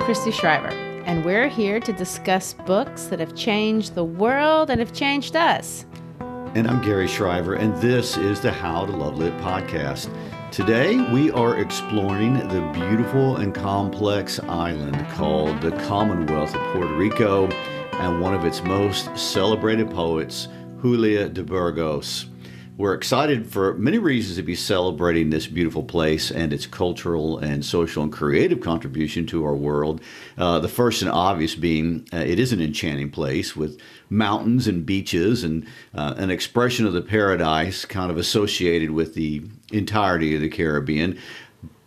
Christy Shriver, and we're here to discuss books that have changed the world and have changed us. And I'm Gary Shriver, and this is the How to Love Lit podcast. Today, we are exploring the beautiful and complex island called the Commonwealth of Puerto Rico and one of its most celebrated poets, Julia de Burgos. We're excited for many reasons to be celebrating this beautiful place and its cultural and social and creative contribution to our world. The first and obvious being it is an enchanting place with mountains and beaches and an expression of the paradise kind of associated with the entirety of the Caribbean.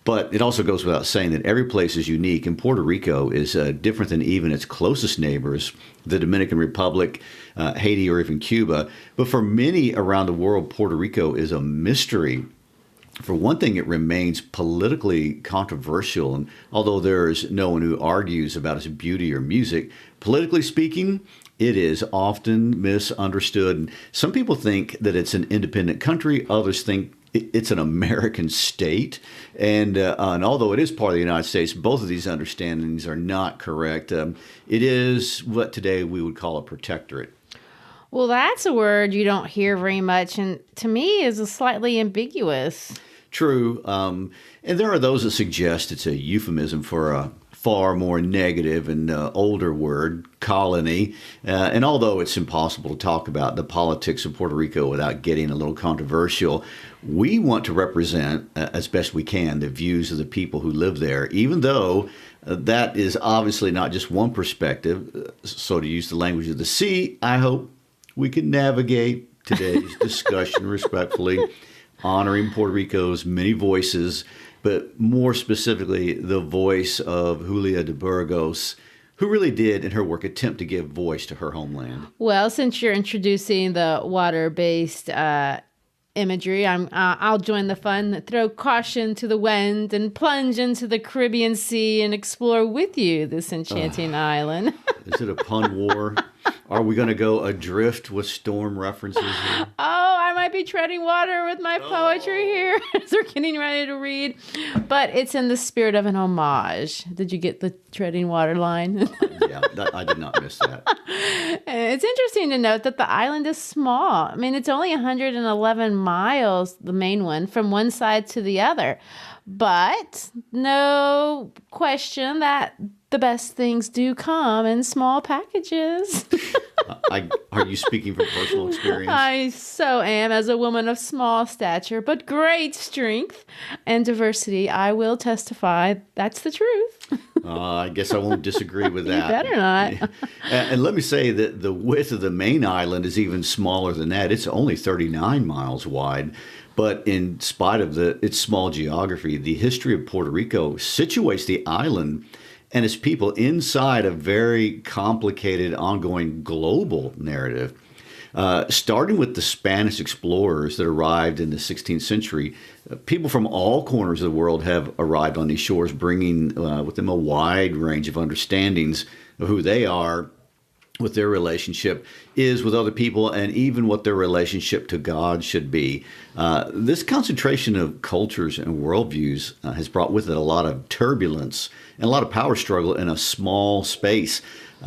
But it also goes without saying that every place is unique, and Puerto Rico is different than even its closest neighbors, the Dominican Republic, Haiti, or even Cuba. But for many around the world, Puerto Rico is a mystery. For one thing, it remains politically controversial, and although there is no one who argues about its beauty or music, politically speaking, it is often misunderstood. And some people think that it's an independent country, others think it's an American state, and although it is part of the United States, both of these understandings are not correct. It is what today we would call a protectorate. Well, that's a word you don't hear very much, and to me is slightly ambiguous. True, and there are those that suggest it's a euphemism for a far more negative and older word, colony. And although it's impossible to talk about the politics of Puerto Rico without getting a little controversial, we want to represent, as best we can, the views of the people who live there, even though that is obviously not just one perspective. So to use the language of the sea, I hope we can navigate today's discussion respectfully, honoring Puerto Rico's many voices, but more specifically, the voice of Julia de Burgos, who really did, in her work, attempt to give voice to her homeland. Well, since you're introducing the water-based imagery, I'll join the fun, throw caution to the wind, and plunge into the Caribbean Sea and explore with you this enchanting island. Is it a pun war? Are we going to go adrift with storm references here? Oh, I might be treading water with my poetry here as we're getting ready to read. But it's in the spirit of an homage. Did you get the treading water line? Yeah, I did not miss that. It's interesting to note that the island is small. I mean, it's only 111 miles, the main one, from one side to the other. But no question that the best things do come in small packages. Are you speaking from personal experience? I so am, as a woman of small stature, but great strength and diversity. I will testify that's the truth. I guess I won't disagree with that. You better not. And let me say that the width of the main island is even smaller than that. It's only 39 miles wide. But in spite of its small geography, the history of Puerto Rico situates the island and its people inside a very complicated, ongoing global narrative. Starting with the Spanish explorers that arrived in the 16th century, people from all corners of the world have arrived on these shores, bringing with them a wide range of understandings of who they are, what their relationship is with other people, and even what their relationship to God should be. This concentration of cultures and worldviews has brought with it a lot of turbulence and a lot of power struggle in a small space,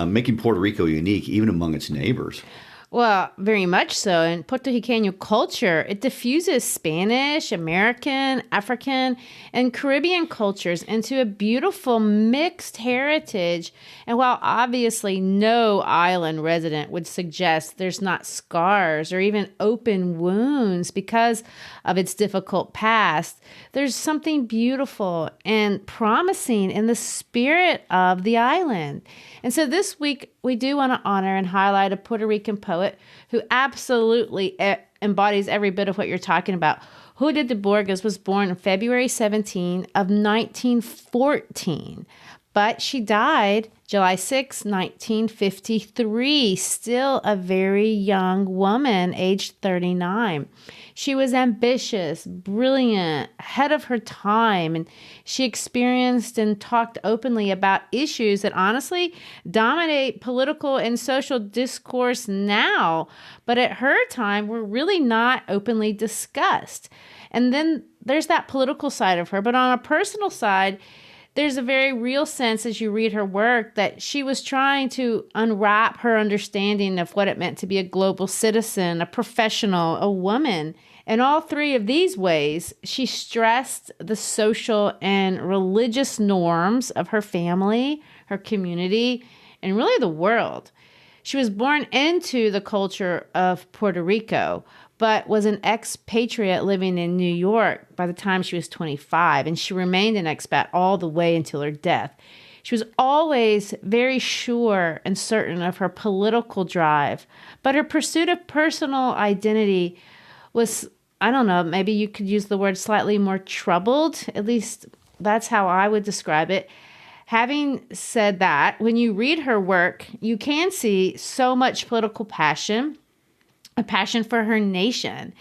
making Puerto Rico unique even among its neighbors. Well, very much so. In Puerto Rican culture, it diffuses Spanish, American, African, and Caribbean cultures into a beautiful mixed heritage. And while obviously no island resident would suggest there's not scars or even open wounds because of its difficult past, there's something beautiful and promising in the spirit of the island. And so this week, we do want to honor and highlight a Puerto Rican poet who absolutely embodies every bit of what you're talking about. Julia de Burgos was born on February 17 of 1914, but she died July 6, 1953, still a very young woman, aged 39. She was ambitious, brilliant, ahead of her time, and she experienced and talked openly about issues that honestly dominate political and social discourse now, but at her time were really not openly discussed. And then there's that political side of her, but on a personal side, there's a very real sense as you read her work that she was trying to unwrap her understanding of what it meant to be a global citizen, a professional, a woman. In all three of these ways, she stressed the social and religious norms of her family, her community, and really the world. She was born into the culture of Puerto Rico, but was an expatriate living in New York by the time she was 25, and she remained an expat all the way until her death. She was always very sure and certain of her political drive, but her pursuit of personal identity was, I don't know, maybe you could use the word slightly more troubled. At least that's how I would describe it. Having said that, when you read her work, you can see so much political passion, a passion for her nation.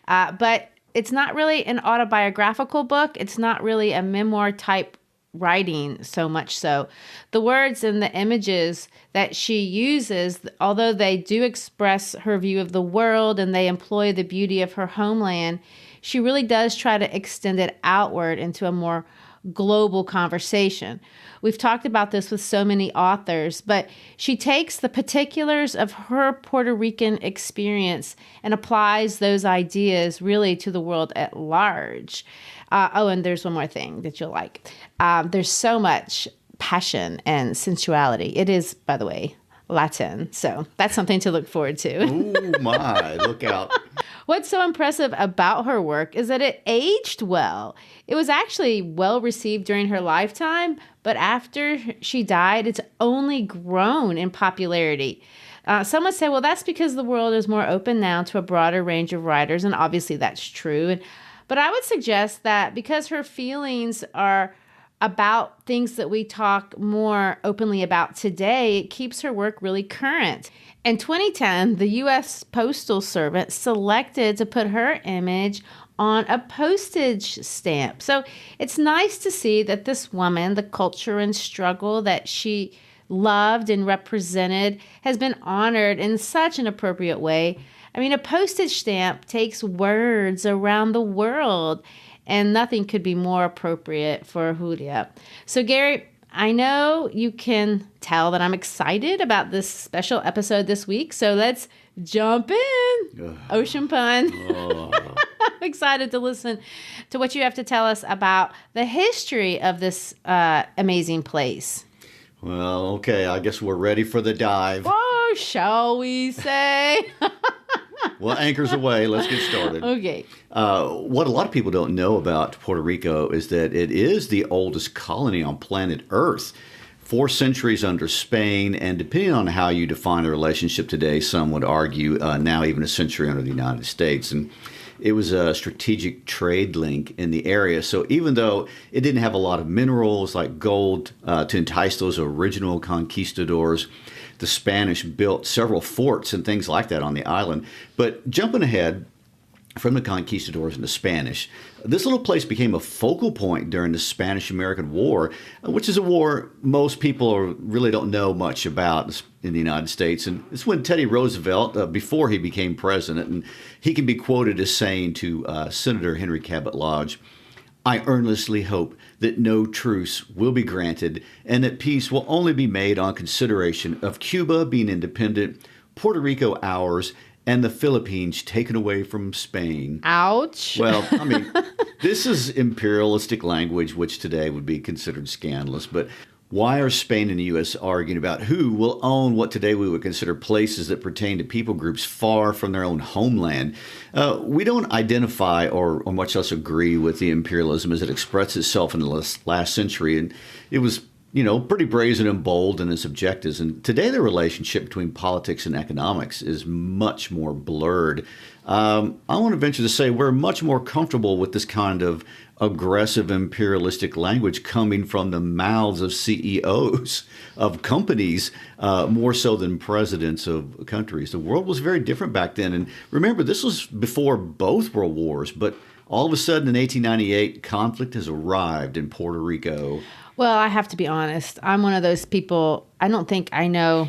But it's not really an autobiographical book. It's not really a memoir type writing so much so. The words and the images that she uses, although they do express her view of the world and they employ the beauty of her homeland, she really does try to extend it outward into a more global conversation. We've talked about this with so many authors, but she takes the particulars of her Puerto Rican experience and applies those ideas really to the world at large. And there's one more thing that you'll like. There's so much passion and sensuality. It is, by the way, Latin. So that's something to look forward to. Oh my, look out. What's so impressive about her work is that it aged well. It was actually well received during her lifetime, but after she died, it's only grown in popularity. Some would say, well, that's because the world is more open now to a broader range of writers, and obviously that's true. But I would suggest that because her feelings are about things that we talk more openly about today, it keeps her work really current. In 2010, the U.S. Postal Service selected to put her image on a postage stamp. So it's nice to see that this woman, the culture and struggle that she loved and represented, has been honored in such an appropriate way. I mean, a postage stamp takes words around the world, and nothing could be more appropriate for Julia. So, Gary, I know you can tell that I'm excited about this special episode this week, so let's jump in. Ocean pun. I'm excited to listen to what you have to tell us about the history of this amazing place. Well, okay, I guess we're ready for the dive. Oh, shall we say? Well, anchors away. Let's get started. Okay. What a lot of people don't know about Puerto Rico is that it is the oldest colony on planet Earth. 4 centuries under Spain, and depending on how you define the relationship today, some would argue now even a century under the United States. And it was a strategic trade link in the area. So even though it didn't have a lot of minerals like gold to entice those original conquistadors, the Spanish built several forts and things like that on the island. But jumping ahead from the conquistadors and the Spanish, this little place became a focal point during the Spanish-American War, which is a war most people really don't know much about in the United States. And it's when Teddy Roosevelt, before he became president, and he can be quoted as saying to Senator Henry Cabot Lodge, "I earnestly hope that no truce will be granted and that peace will only be made on consideration of Cuba being independent, Puerto Rico ours, and the Philippines taken away from Spain." Ouch. Well, I mean, this is imperialistic language, which today would be considered scandalous. But why are Spain and the U.S. arguing about who will own what today we would consider places that pertain to people groups far from their own homeland? We don't identify or much less agree with the imperialism as it expressed itself in the last century. And it was, pretty brazen and bold in its objectives. And today the relationship between politics and economics is much more blurred. I want to venture to say we're much more comfortable with this kind of aggressive imperialistic language coming from the mouths of CEOs of companies, more so than presidents of countries. The world was very different back then. And remember, this was before both world wars, but all of a sudden in 1898, conflict has arrived in Puerto Rico. Well, I have to be honest. I'm one of those people, I don't think I know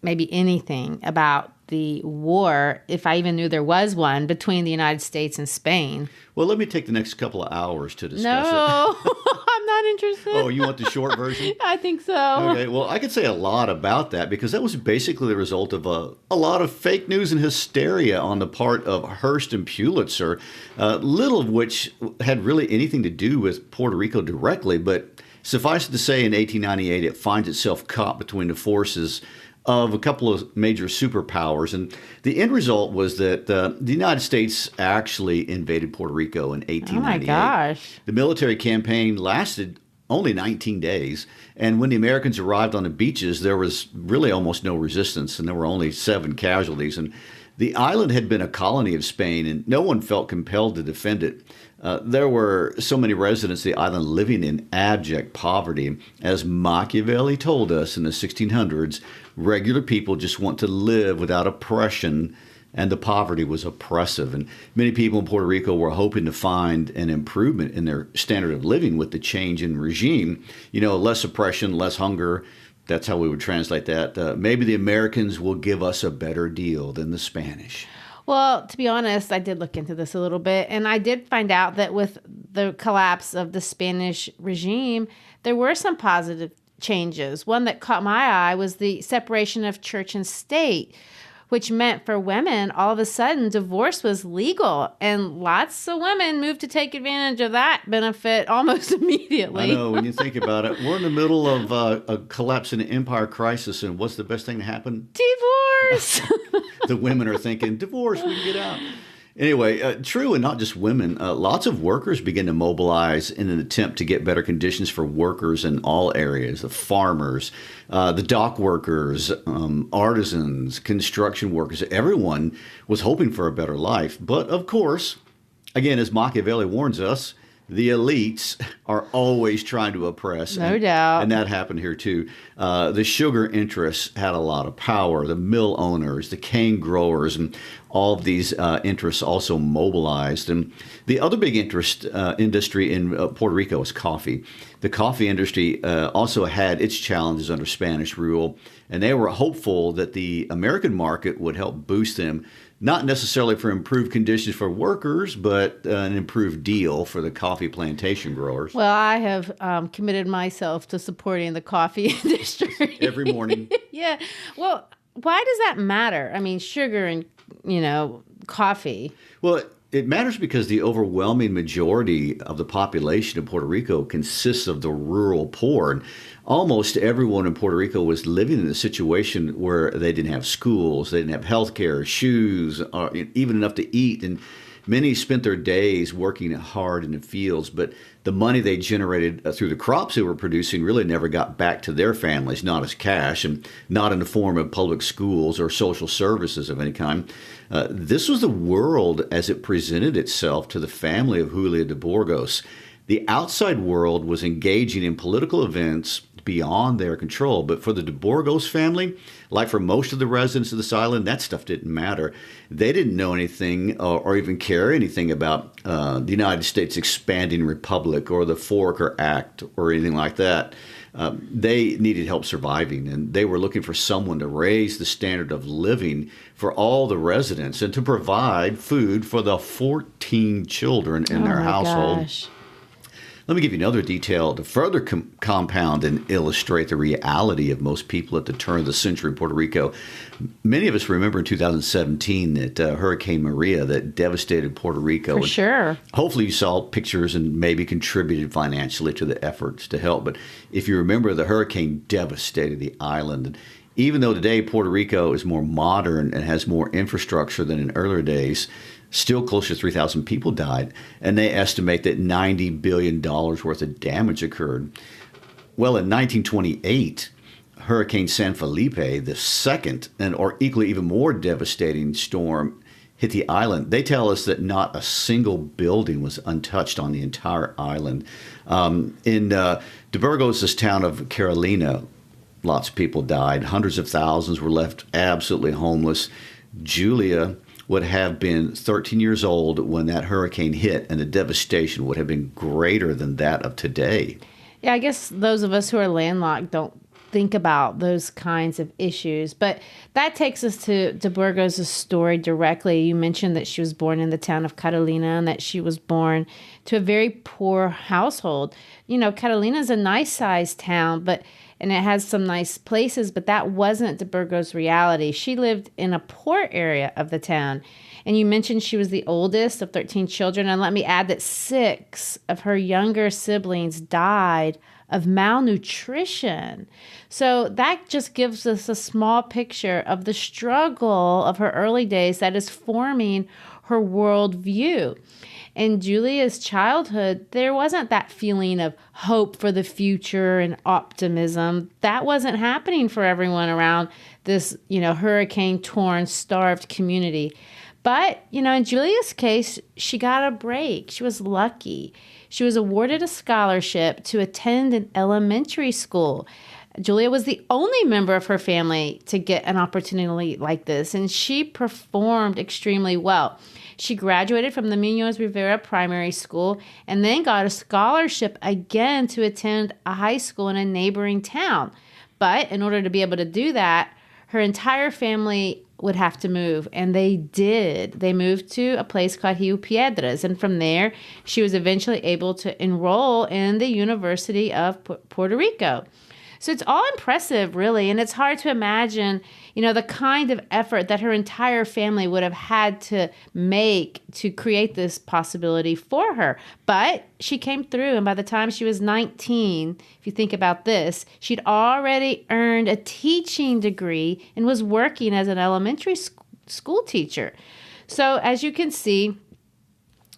maybe anything about the war, if I even knew there was one, between the United States and Spain. Well, let me take the next couple of hours to discuss it. No, I'm not interested. Oh, you want the short version? I think so. Okay, well, I could say a lot about that because that was basically the result of a lot of fake news and hysteria on the part of Hearst and Pulitzer, little of which had really anything to do with Puerto Rico directly. But suffice it to say, in 1898, it finds itself caught between the forces of a couple of major superpowers. And the end result was that the United States actually invaded Puerto Rico in 1898. Oh, my gosh. The military campaign lasted only 19 days. And when the Americans arrived on the beaches, there was really almost no resistance, and there were only 7 casualties. And the island had been a colony of Spain, and no one felt compelled to defend it. There were so many residents of the island living in abject poverty. As Machiavelli told us in the 1600s, regular people just want to live without oppression, and the poverty was oppressive. And many people in Puerto Rico were hoping to find an improvement in their standard of living with the change in regime. You know, less oppression, less hunger. That's how we would translate that. Maybe the Americans will give us a better deal than the Spanish. Well, to be honest, I did look into this a little bit, and I did find out that with the collapse of the Spanish regime, there were some positive changes. One that caught my eye was the separation of church and state, which meant for women, all of a sudden, divorce was legal. And lots of women moved to take advantage of that benefit almost immediately. I know, when you think about it, we're in the middle of a collapse in an empire crisis, and what's the best thing to happen? Divorce! The women are thinking, divorce, we can get out. Anyway, true, and not just women, lots of workers begin to mobilize in an attempt to get better conditions for workers in all areas, the farmers, the dock workers, artisans, construction workers. Everyone was hoping for a better life. But of course, again, as Machiavelli warns us, the elites are always trying to oppress. No doubt. And that happened here too. The sugar interests had a lot of power. The mill owners, the cane growers, and all of these interests also mobilized. And the other big industry in Puerto Rico is coffee. The coffee industry also had its challenges under Spanish rule, and they were hopeful that the American market would help boost them, not necessarily for improved conditions for workers, but an improved deal for the coffee plantation growers. Well, I have committed myself to supporting the coffee industry. Every morning. Yeah. Well, why does that matter? I mean, sugar and, coffee. Well, it matters because the overwhelming majority of the population of Puerto Rico consists of the rural poor. And almost everyone in Puerto Rico was living in a situation where they didn't have schools, they didn't have health care, shoes, or even enough to eat. And many spent their days working hard in the fields, but the money they generated through the crops they were producing really never got back to their families, not as cash and not in the form of public schools or social services of any kind. This was the world as it presented itself to the family of Julia de Burgos. The outside world was engaging in political events beyond their control. But for the de Burgos family, like for most of the residents of this island, that stuff didn't matter. They didn't know anything or even care anything about the United States expanding republic or the Foraker Act or anything like that. They needed help surviving, and they were looking for someone to raise the standard of living for all the residents and to provide food for the 14 children in their household. Gosh. Let me give you another detail to further compound and illustrate the reality of most people at the turn of the century in Puerto Rico. Many of us remember in 2017 that Hurricane Maria that devastated Puerto Rico. For sure. Hopefully you saw pictures and maybe contributed financially to the efforts to help. But if you remember, the hurricane devastated the island. And even though today Puerto Rico is more modern and has more infrastructure than in earlier days, still close to 3,000 people died, and they estimate that $90 billion worth of damage occurred. Well, in 1928, Hurricane San Felipe, the second or equally even more devastating storm, hit the island. They tell us that not a single building was untouched on the entire island. In De Burgos, this town of Carolina, lots of people died. Hundreds of thousands were left absolutely homeless. Julia would have been 13 years old when that hurricane hit, and the devastation would have been greater than that of today. Yeah, I guess those of us who are landlocked don't think about those kinds of issues. But that takes us to Burgos' story directly. You mentioned that she was born in the town of Carolina and that she was born to a very poor household. Carolina is a nice-sized town, and it has some nice places, but that wasn't de Burgos' reality. She lived in a poor area of the town. And you mentioned she was the oldest of 13 children. And let me add that 6 of her younger siblings died of malnutrition. So that just gives us a small picture of the struggle of her early days that is forming her worldview. In Julia's childhood, there wasn't that feeling of hope for the future and optimism. That wasn't happening for everyone around this, hurricane-torn, starved community. But, in Julia's case, she got a break. She was lucky. She was awarded a scholarship to attend an elementary school. Julia was the only member of her family to get an opportunity like this, and she performed extremely well. She graduated from the Munoz Rivera Primary School and then got a scholarship again to attend a high school in a neighboring town. But in order to be able to do that, her entire family would have to move, and they did. They moved to a place called Rio Piedras, and from there, she was eventually able to enroll in the University of Puerto Rico. So it's all impressive, really, and it's hard to imagine, the kind of effort that her entire family would have had to make to create this possibility for her. But she came through, and by the time she was 19, if you think about this, she'd already earned a teaching degree and was working as an elementary school teacher. So as you can see,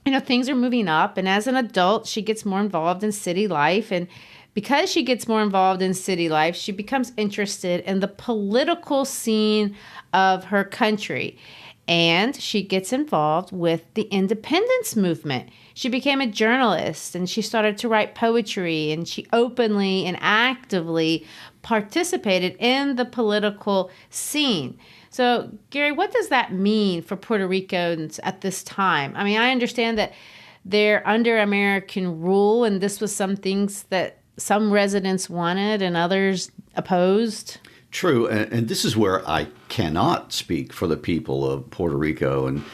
things are moving up, and as an adult, she gets more involved in city life, and because she gets more involved in city life, she becomes interested in the political scene of her country. And she gets involved with the independence movement. She became a journalist, and she started to write poetry, and she openly and actively participated in the political scene. So, Gary, what does that mean for Puerto Ricans at this time? I mean, I understand that they're under American rule, and this was some things that some residents wanted and others opposed. True, and this is where I cannot speak for the people of Puerto Rico, and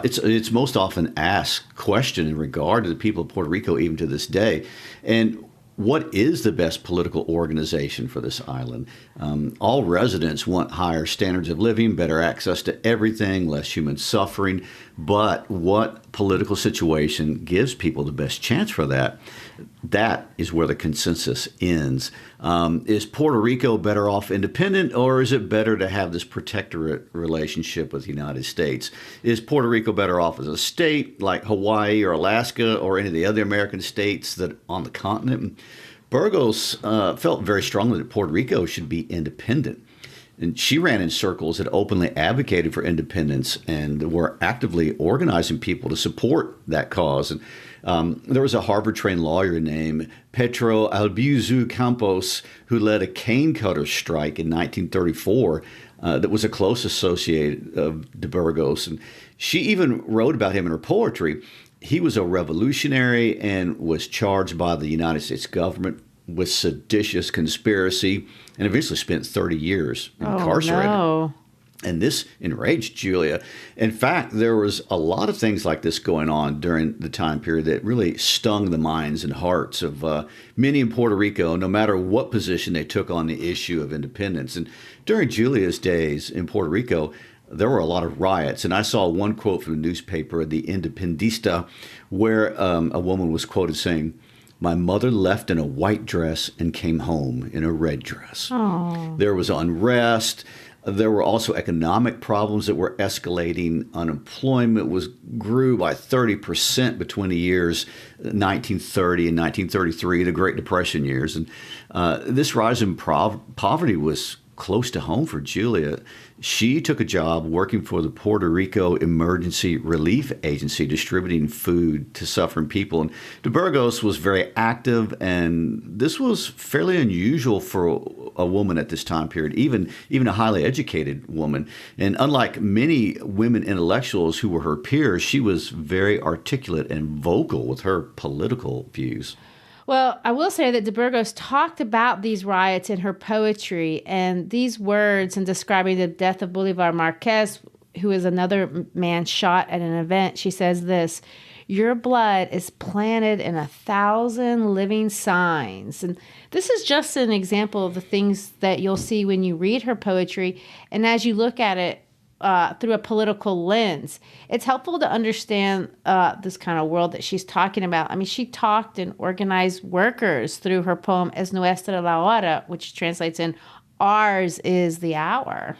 it's most often asked question in regard to the people of Puerto Rico even to this day. And what is the best political organization for this island? All residents want higher standards of living, better access to everything, less human suffering. But what political situation gives people the best chance for that? That is where the consensus ends. Is Puerto Rico better off independent, or is it better to have this protectorate relationship with the United States? Is Puerto Rico better off as a state like Hawaii or Alaska or any of the other American states that on the continent? Burgos felt very strongly that Puerto Rico should be independent. And she ran in circles that openly advocated for independence and were actively organizing people to support that cause. And there was a Harvard-trained lawyer named Pedro Albizu Campos who led a cane cutter strike in 1934 that was a close associate of de Burgos. And she even wrote about him in her poetry. He was a revolutionary and was charged by the United States government with seditious conspiracy and eventually spent 30 years incarcerated. Oh, no. And this enraged Julia. In fact, there was a lot of things like this going on during the time period that really stung the minds and hearts of many in Puerto Rico, no matter what position they took on the issue of independence. And during Julia's days in Puerto Rico, there were a lot of riots. And I saw one quote from the newspaper, The Independista, where a woman was quoted saying, "My mother left in a white dress and came home in a red dress." Aww. There was unrest. There were also economic problems that were escalating. Unemployment grew by 30% between the years 1930 and 1933, the Great Depression years. And this rise in poverty was close to home for Julia. She took a job working for the Puerto Rico Emergency Relief Agency, distributing food to suffering people. And de Burgos was very active, and this was fairly unusual for a woman at this time period, even a highly educated woman. And unlike many women intellectuals who were her peers, she was very articulate and vocal with her political views. Well, I will say that de Burgos talked about these riots in her poetry, and these words in describing the death of Bolivar Marquez, who is another man shot at an event, she says this: "Your blood is planted in 1,000 living signs." And this is just an example of the things that you'll see when you read her poetry, and as you look at it through a political lens, it's helpful to understand this kind of world that she's talking about. I mean, she talked and organized workers through her poem Es Nuestra la Hora, which translates in Ours is the Hour.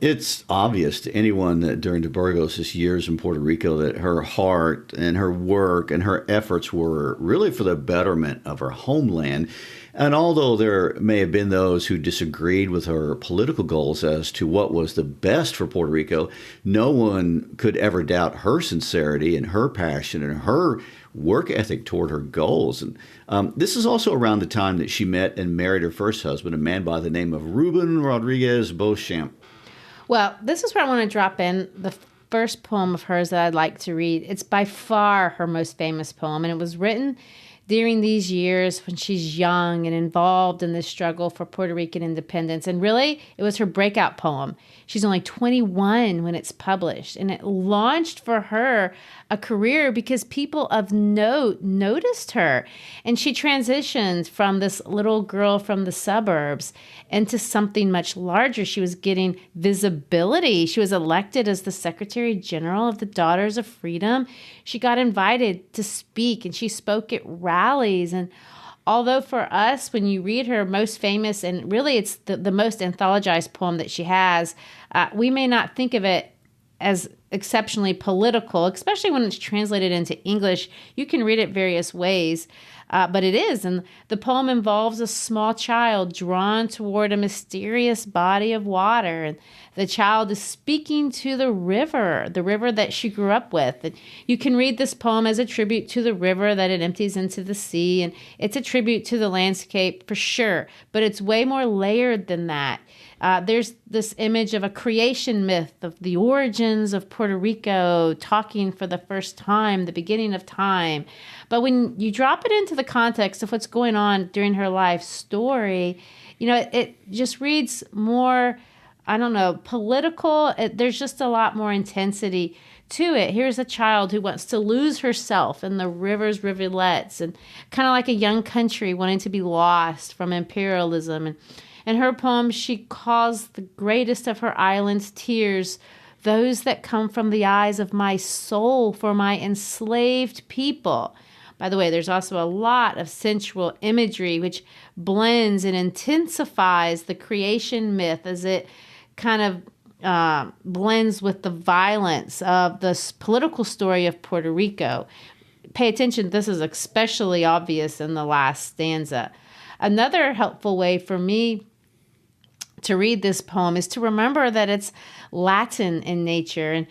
It's obvious to anyone that during de Burgos' years in Puerto Rico that her heart and her work and her efforts were really for the betterment of her homeland. And although there may have been those who disagreed with her political goals as to what was the best for Puerto Rico, no one could ever doubt her sincerity and her passion and her work ethic toward her goals. And this is also around the time that she met and married her first husband, a man by the name of Ruben Rodriguez Beauchamp. Well, this is where I want to drop in the first poem of hers that I'd like to read. It's by far her most famous poem, and it was written during these years when she's young and involved in this struggle for Puerto Rican independence. And really, it was her breakout poem. She's only 21 when it's published, and it launched for her a career because people of note noticed her. And she transitioned from this little girl from the suburbs into something much larger. She was getting visibility. She was elected as the Secretary General of the Daughters of Freedom. She got invited to speak, and she spoke at rallies. And although for us, when you read her most famous, and really it's the most anthologized poem that she has, we may not think of it as exceptionally political, especially when it's translated into English. You can read it various ways, but it is. And the poem involves a small child drawn toward a mysterious body of water. And the child is speaking to the river that she grew up with. And you can read this poem as a tribute to the river that it empties into the sea. And it's a tribute to the landscape for sure, but it's way more layered than that. There's this image of a creation myth of the origins of Puerto Rico, talking for the first time, the beginning of time. But when you drop it into the context of what's going on during her life story, it just reads more, political. There's just a lot more intensity to it. Here's a child who wants to lose herself in the river's rivulets, and kind of like a young country wanting to be lost from imperialism. And in her poem, she calls the greatest of her island's tears those that come from the eyes of my soul for my enslaved people. By the way, there's also a lot of sensual imagery which blends and intensifies the creation myth as it kind of blends with the violence of the political story of Puerto Rico. Pay attention, this is especially obvious in the last stanza. Another helpful way for me to read this poem is to remember that it's Latin in nature. And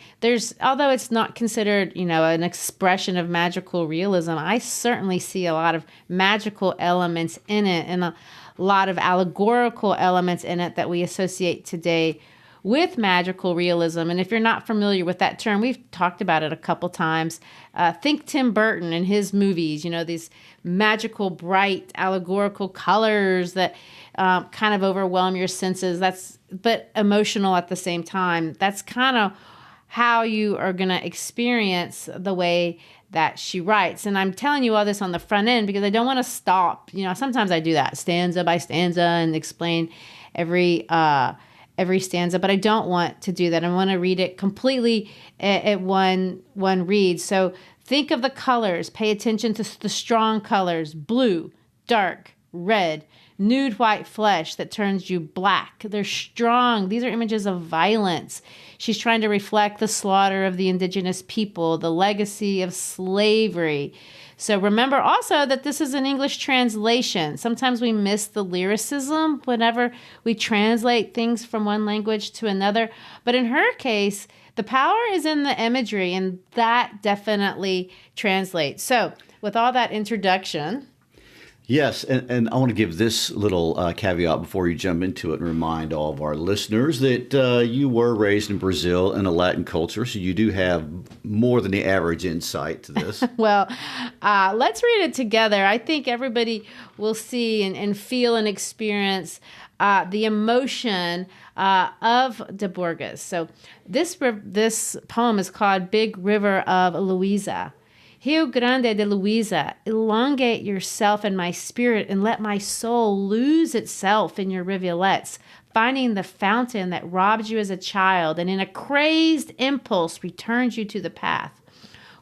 although it's not considered, an expression of magical realism, I certainly see a lot of magical elements in it and a lot of allegorical elements in it that we associate today with magical realism. And if you're not familiar with that term, we've talked about it a couple times. Think Tim Burton and his movies, these magical, bright, allegorical colors that kind of overwhelm your senses. But emotional at the same time. That's kind of how you are going to experience the way that she writes. And I'm telling you all this on the front end because I don't want to stop. Sometimes I do that stanza by stanza and explain every stanza, but I don't want to do that. I want to read it completely at one read. So think of the colors. Pay attention to the strong colors: blue, dark, red, nude white flesh that turns you black. They're strong. These are images of violence. She's trying to reflect the slaughter of the indigenous people, the legacy of slavery. So remember also that this is an English translation. Sometimes we miss the lyricism whenever we translate things from one language to another. But in her case, the power is in the imagery, and that definitely translates. So with all that introduction, Yes, and I want to give this little caveat before you jump into it and remind all of our listeners that you were raised in Brazil in a Latin culture, so you do have more than the average insight to this. Well, let's read it together. I think everybody will see and feel and experience the emotion of de Burgos. So this poem is called Big River of Louisa. Rio Grande de Luisa, elongate yourself in my spirit and let my soul lose itself in your rivulets, finding the fountain that robbed you as a child and in a crazed impulse returns you to the path.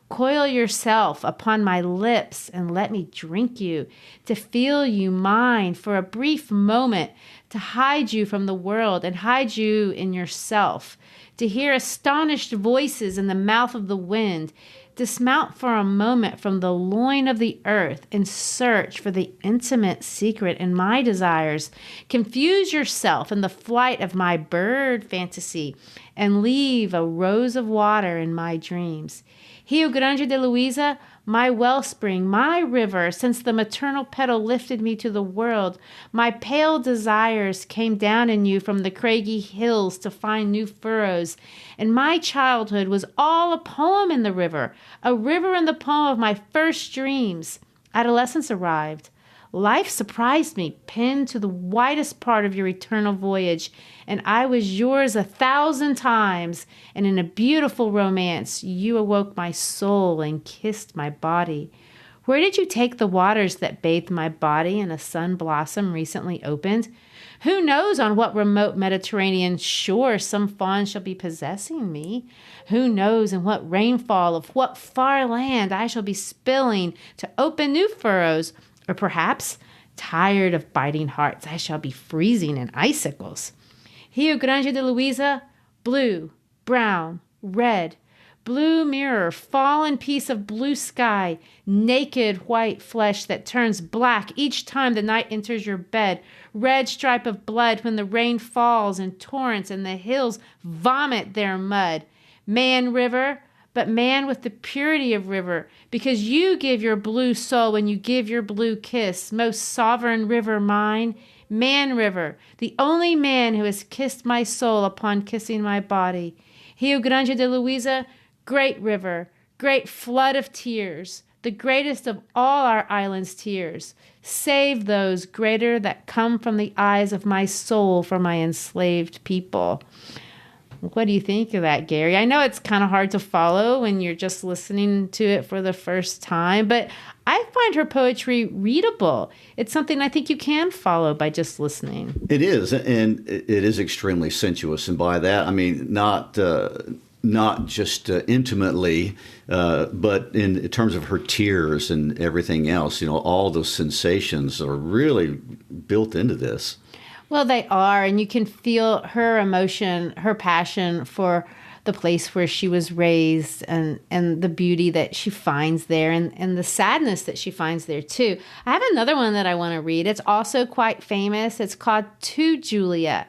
Coil yourself upon my lips and let me drink you, to feel you mine for a brief moment, to hide you from the world and hide you in yourself, to hear astonished voices in the mouth of the wind, dismount for a moment from the loin of the earth and search for the intimate secret in my desires. Confuse yourself in the flight of my bird fantasy and leave a rose of water in my dreams. Rio Grande de Luisa, my wellspring, my river, since the maternal petal lifted me to the world, my pale desires came down in you from the craggy hills to find new furrows, and my childhood was all a poem in the river, a river in the poem of my first dreams. Adolescence arrived. Life surprised me, pinned to the widest part of your eternal voyage, and I was yours 1,000 times, and in a beautiful romance, you awoke my soul and kissed my body. Where did you take the waters that bathed my body in a sun blossom recently opened? Who knows on what remote Mediterranean shore some fawn shall be possessing me? Who knows in what rainfall of what far land I shall be spilling to open new furrows? Or perhaps, tired of biting hearts, I shall be freezing in icicles. Rio Grande de Luisa, blue, brown, red, blue mirror, fallen piece of blue sky, naked white flesh that turns black each time the night enters your bed, red stripe of blood when the rain falls in torrents and the hills vomit their mud. Man river, but man with the purity of river, because you give your blue soul when you give your blue kiss, most sovereign river mine. Man river, the only man who has kissed my soul upon kissing my body. Rio Grande de Luisa, great river, great flood of tears, the greatest of all our island's tears. Save those greater that come from the eyes of my soul for my enslaved people. What do you think of that, Gary? I know it's kind of hard to follow when you're just listening to it for the first time, but I find her poetry readable. It's something I think you can follow by just listening. It is, and it is extremely sensuous. And by that, I mean not just intimately, but in terms of her tears and everything else. You know, all those sensations are really built into this. Well, they are, and you can feel her emotion, her passion for the place where she was raised and the beauty that she finds there and the sadness that she finds there, too. I have another one that I want to read. It's also quite famous. It's called To Julia.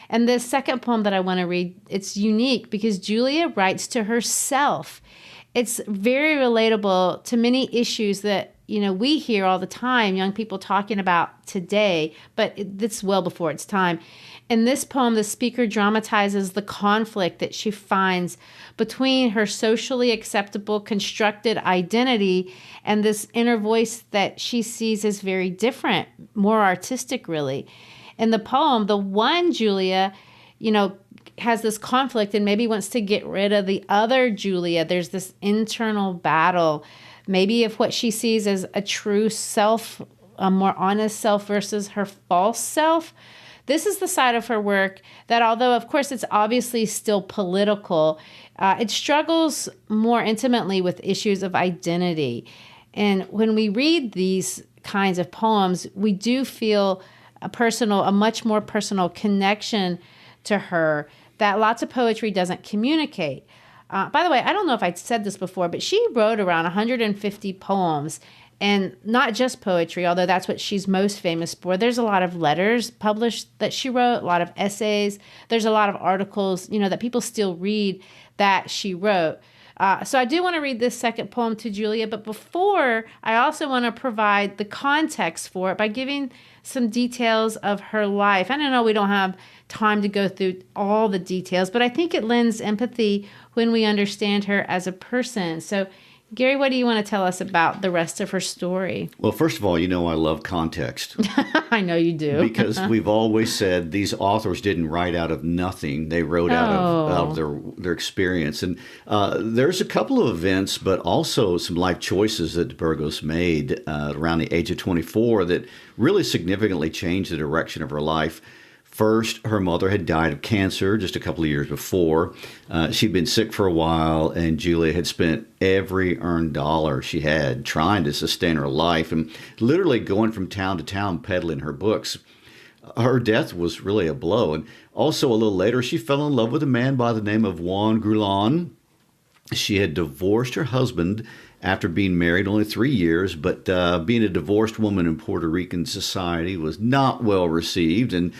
And the second poem that I want to read, it's unique because Julia writes to herself. It's very relatable to many issues that we hear all the time, young people talking about today, but it's well before its time. In this poem, the speaker dramatizes the conflict that she finds between her socially acceptable constructed identity and this inner voice that she sees as very different, more artistic, really. In the poem, the one Julia, has this conflict and maybe wants to get rid of the other Julia. There's this internal battle, maybe of what she sees as a true self, a more honest self versus her false self. This is the side of her work that, although, of course, it's obviously still political, it struggles more intimately with issues of identity. And when we read these kinds of poems, we do feel a much more personal connection to her that lots of poetry doesn't communicate. By the way, I don't know if I said this before, but she wrote around 150 poems, and not just poetry, although that's what she's most famous for. There's a lot of letters published that she wrote, a lot of essays. There's a lot of articles, that people still read that she wrote. So I do want to read this second poem to Julia, but before, I also want to provide the context for it by giving some details of her life. I don't know, we don't have time to go through all the details, but I think it lends empathy when we understand her as a person. So, Gary, what do you want to tell us about the rest of her story? Well, first of all, I love context. I know you do. Because we've always said these authors didn't write out of nothing. They wrote out of their experience. And there's a couple of events, but also some life choices that Burgos made around the age of 24 that really significantly changed the direction of her life. First, her mother had died of cancer just a couple of years before. She'd been sick for a while, and Julia had spent every earned dollar she had trying to sustain her life and literally going from town to town peddling her books. Her death was really a blow. And also, a little later, she fell in love with a man by the name of Juan Grulon. She had divorced her husband after being married only 3 years, but being a divorced woman in Puerto Rican society was not well received, and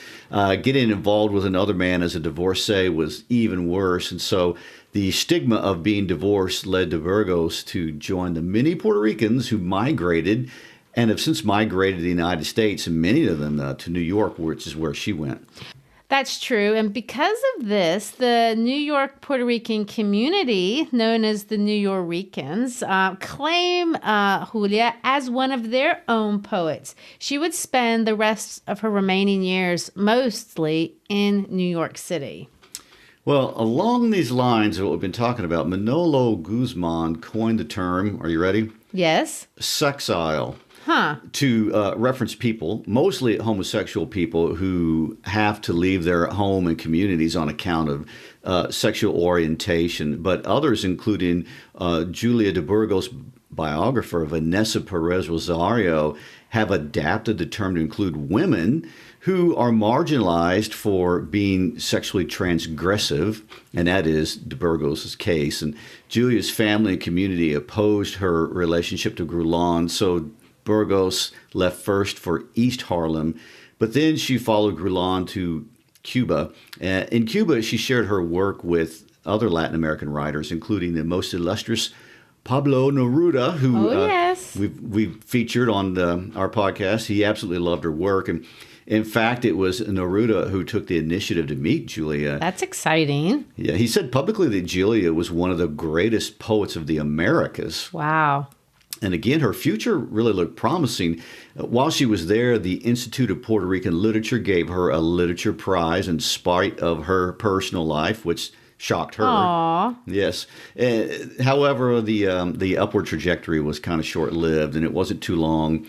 getting involved with another man as a divorcee was even worse. And so the stigma of being divorced led to Burgos to join the many Puerto Ricans who migrated and have since migrated to the United States, and many of them to New York, which is where she went. That's true. And because of this, the New York Puerto Rican community, known as the New Yorkers, claim Julia as one of their own poets. She would spend the rest of her remaining years mostly in New York City. Well, along these lines of what we've been talking about, Manolo Guzman coined the term, are you ready? Yes. Sexile. Huh. To reference people, mostly homosexual people who have to leave their home and communities on account of sexual orientation, but others, including Julia de Burgos' biographer, Vanessa Perez Rosario, have adapted the term to include women who are marginalized for being sexually transgressive, and that is de Burgos' case. And Julia's family and community opposed her relationship to Grulon, so Burgos left first for East Harlem, but then she followed Grulon to Cuba. In Cuba, she shared her work with other Latin American writers, including the most illustrious Pablo Neruda, who yes. we've featured on our podcast. He absolutely loved her work. And in fact, it was Neruda who took the initiative to meet Julia. That's exciting. Yeah, he said publicly that Julia was one of the greatest poets of the Americas. Wow. And again, her future really looked promising. While she was there, the Institute of Puerto Rican Literature gave her a literature prize in spite of her personal life, which shocked her. Aww. Yes. However, the upward trajectory was kind of short-lived, and it wasn't too long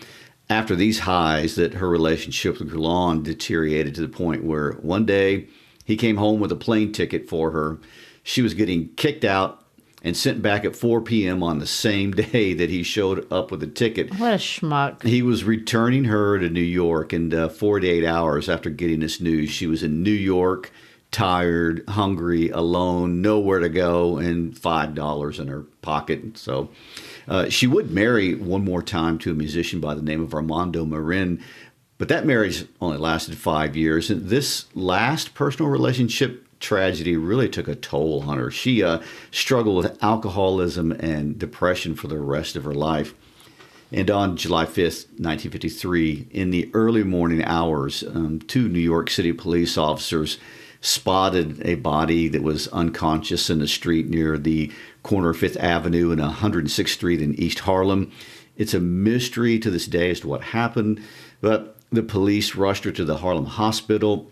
after these highs that her relationship with Grulon deteriorated to the point where one day he came home with a plane ticket for her. She was getting kicked out and sent back at 4 p.m. on the same day that he showed up with a ticket. What a schmuck. He was returning her to New York, and 48 hours after getting this news, she was in New York, tired, hungry, alone, nowhere to go, and $5 in her pocket. So she would marry one more time to a musician by the name of Armando Marin, but that marriage only lasted 5 years. And this last personal relationship tragedy really took a toll on her. She struggled with alcoholism and depression for the rest of her life. And on July 5th, 1953, in the early morning hours, 2 New York City police officers spotted a body that was unconscious in the street near the corner of 5th Avenue and 106th Street in East Harlem. It's a mystery to this day as to what happened, but the police rushed her to the Harlem hospital.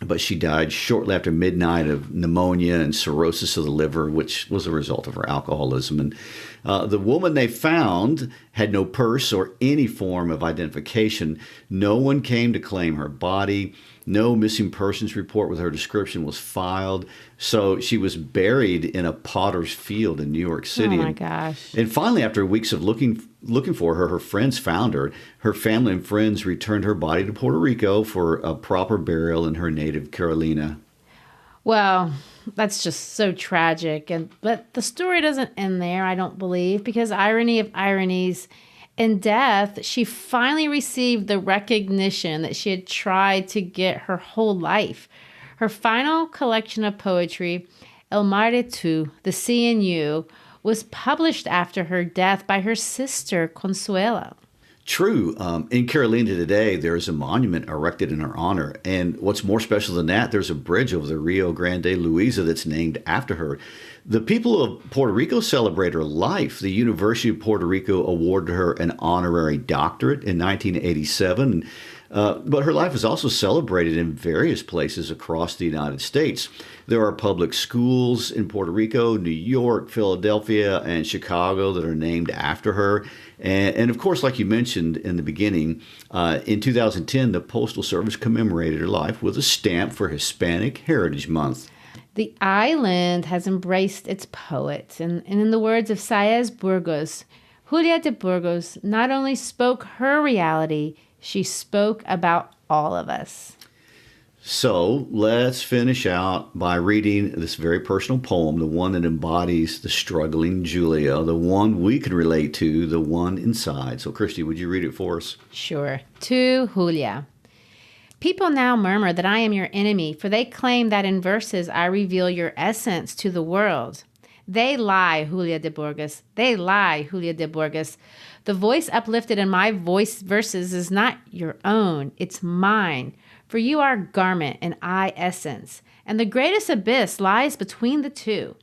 But she died shortly after midnight of pneumonia and cirrhosis of the liver, which was a result of her alcoholism. And the woman they found had no purse or any form of identification. No one came to claim her body. No missing persons report with her description was filed. So she was buried in a potter's field in New York City. Oh, my gosh. And finally, after weeks of looking for her, her friends found her. Her family and friends returned her body to Puerto Rico for a proper burial in her native Carolina. Well, that's just so tragic. But the story doesn't end there, I don't believe, because irony of ironies, in death, she finally received the recognition that she had tried to get her whole life. Her final collection of poetry, El Mar de Tu, The Sea and You, was published after her death by her sister, Consuelo. True. In Carolina today, there's a monument erected in her honor. And what's more special than that, there's a bridge over the Rio Grande Luisa that's named after her. The people of Puerto Rico celebrate her life. The University of Puerto Rico awarded her an honorary doctorate in 1987. But her life is also celebrated in various places across the United States. There are public schools in Puerto Rico, New York, Philadelphia, and Chicago that are named after her. And of course, like you mentioned in the beginning, in 2010, the Postal Service commemorated her life with a stamp for Hispanic Heritage Month. The island has embraced its poets. And in the words of Saez Burgos, Julia de Burgos not only spoke her reality, she spoke about all of us. So let's finish out by reading this very personal poem, the one that embodies the struggling Julia, the one we can relate to, the one inside. So, Christy, would you read it for us? Sure. To Julia. People now murmur that I am your enemy, for they claim that in verses I reveal your essence to the world. They lie, Julia de Burgos. They lie, Julia de Burgos. The voice uplifted in my voice verses is not your own, it's mine. For you are garment and I essence, and the greatest abyss lies between the two.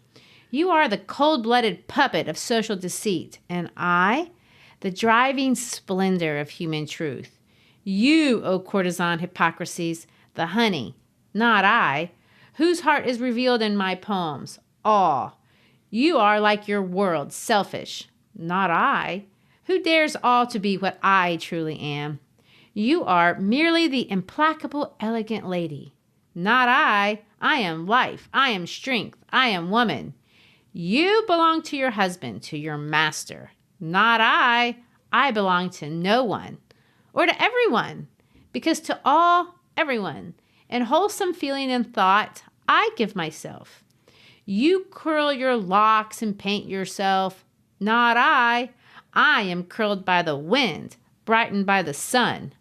You are the cold-blooded puppet of social deceit, and I, the driving splendor of human truth. You, O courtesan hypocrisies, the honey, not I, whose heart is revealed in my poems, all. You are like your world, selfish, not I, who dares all to be what I truly am. You are merely the implacable, elegant lady. Not I. I am life. I am strength. I am woman. You belong to your husband, to your master. Not I. I belong to no one, or to everyone, because to all, everyone, in wholesome feeling and thought, I give myself. You curl your locks and paint yourself. Not I. I am curled by the wind, brightened by the sun.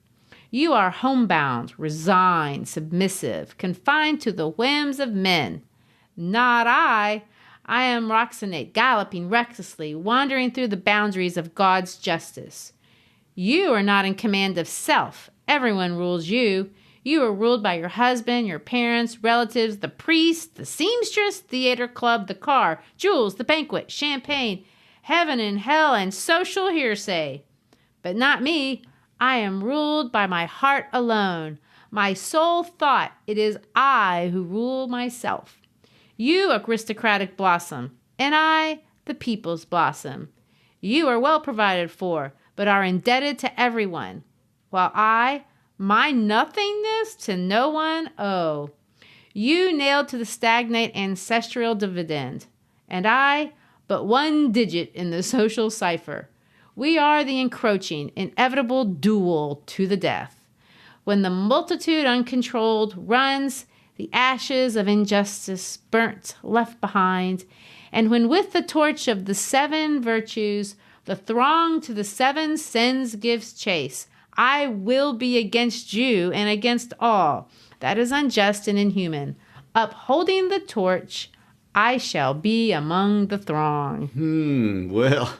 You are homebound, resigned, submissive, confined to the whims of men. Not I. I am Roxanate, galloping recklessly, wandering through the boundaries of God's justice. You are not in command of self. Everyone rules you. You are ruled by your husband, your parents, relatives, the priest, the seamstress, theater club, the car, jewels, the banquet, champagne, heaven and hell, and social hearsay. But not me. I am ruled by my heart alone. My sole thought, it is I who rule myself. You, aristocratic blossom, and I, the people's blossom. You are well provided for, but are indebted to everyone, while I, my nothingness to no one, owe. You nailed to the stagnate ancestral dividend, and I, but one digit in the social cipher. We are the encroaching, inevitable duel to the death. When the multitude uncontrolled runs, the ashes of injustice burnt, left behind, and when with the torch of the seven virtues, the throng to the seven sins gives chase, I will be against you and against all that is unjust and inhuman. Upholding the torch, I shall be among the throng. Well,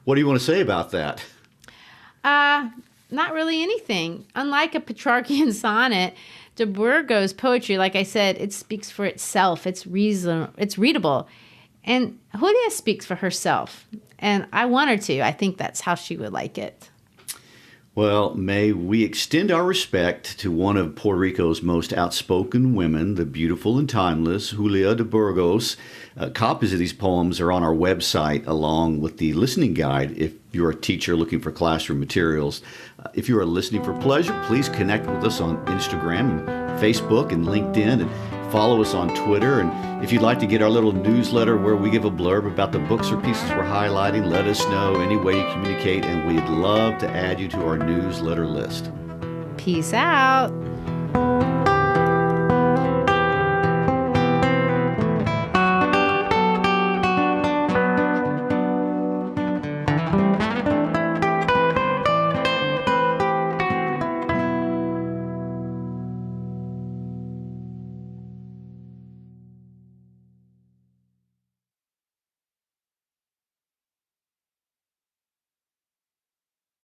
what do you want to say about that? Not really anything. Unlike a Petrarchian sonnet, de Burgos' poetry, like I said, it speaks for itself. It's readable. And Julia speaks for herself. And I want her to. I think that's how she would like it. Well, may we extend our respect to one of Puerto Rico's most outspoken women, the beautiful and timeless Julia de Burgos. Copies of these poems are on our website along with the listening guide if you're a teacher looking for classroom materials. If you are listening for pleasure, please connect with us on Instagram and Facebook and LinkedIn, and follow us on Twitter. And if you'd like to get our little newsletter where we give a blurb about the books or pieces we're highlighting, let us know any way you communicate, and we'd love to add you to our newsletter list. Peace out.